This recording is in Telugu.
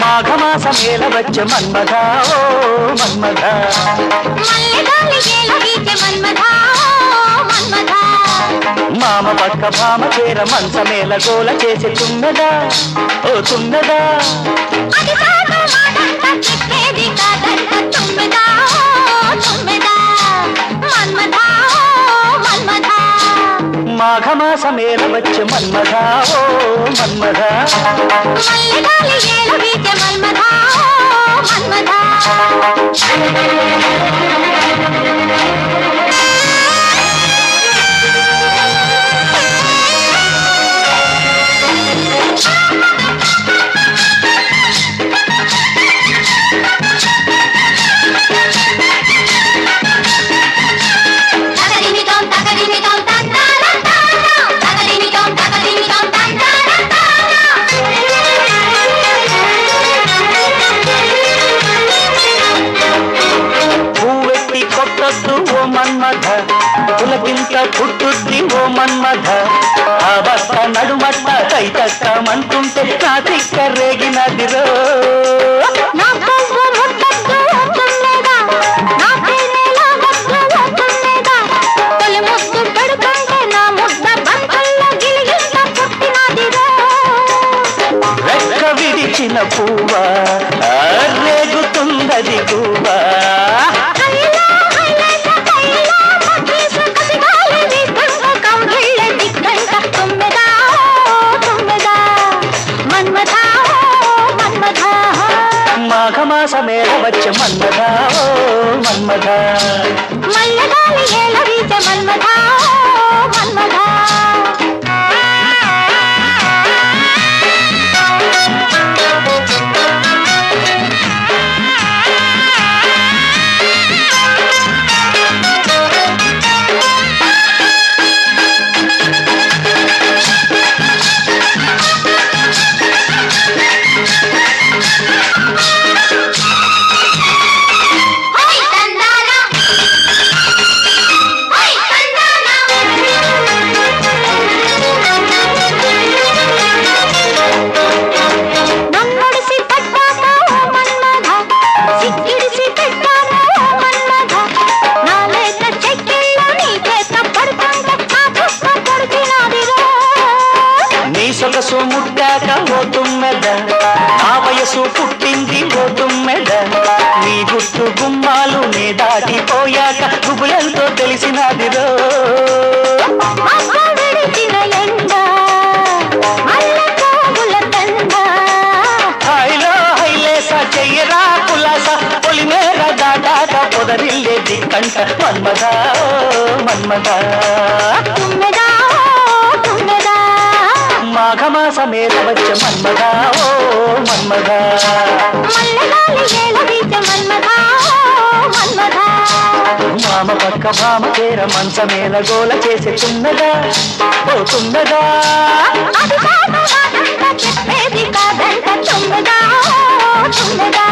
మాఘమాసమేల వచ్చే మన్మథ ఓ మన్మథ మామ పక్క భామ చేర మంచమేల గోల చేసి తున్నదా ఓ తున్నదా మాఘమాసమేల వచ్చే మన్మథ ఓ మన్మథ ఓ మన్మథ పులకింత పుట్టుద్ది ఓ మన్మథ ఆ బట్ట నడుమట్ట తైతక్కమంటుంటే నా తిక్క రేగినదిరో రెక్క విడిచిన పువ్వా రేగుతుందది పువ్వా మాఘమాసమేల వచ్చే మన్మథ ఓ మన్మథ మల్లగాలి ఏల వీచే మన్మథ మన్మథ సొగసు ముట్టాక ఓ తుమ్మెద నా వయసు పుట్టింది ఓ తుమ్మెద నీ గుట్టు గుమ్మాలు నే దాటిపోయాక గుబులంతో తెలిసినదిరో హైలో హైలేసా చెయ్యరా కులాస పొలిమేర దాటాక పొదరిల్లే దిక్కంట మన్మథ మన్మథ మాఘమాసమేల వచ్చే మన్మథ ఓ మన్మథ మామ పక్క భామ చేర మంచమేల గోల చేసి తున్నదా ఓ తున్నదా చెప్పేది కాదంట తున్నదా తున్నదా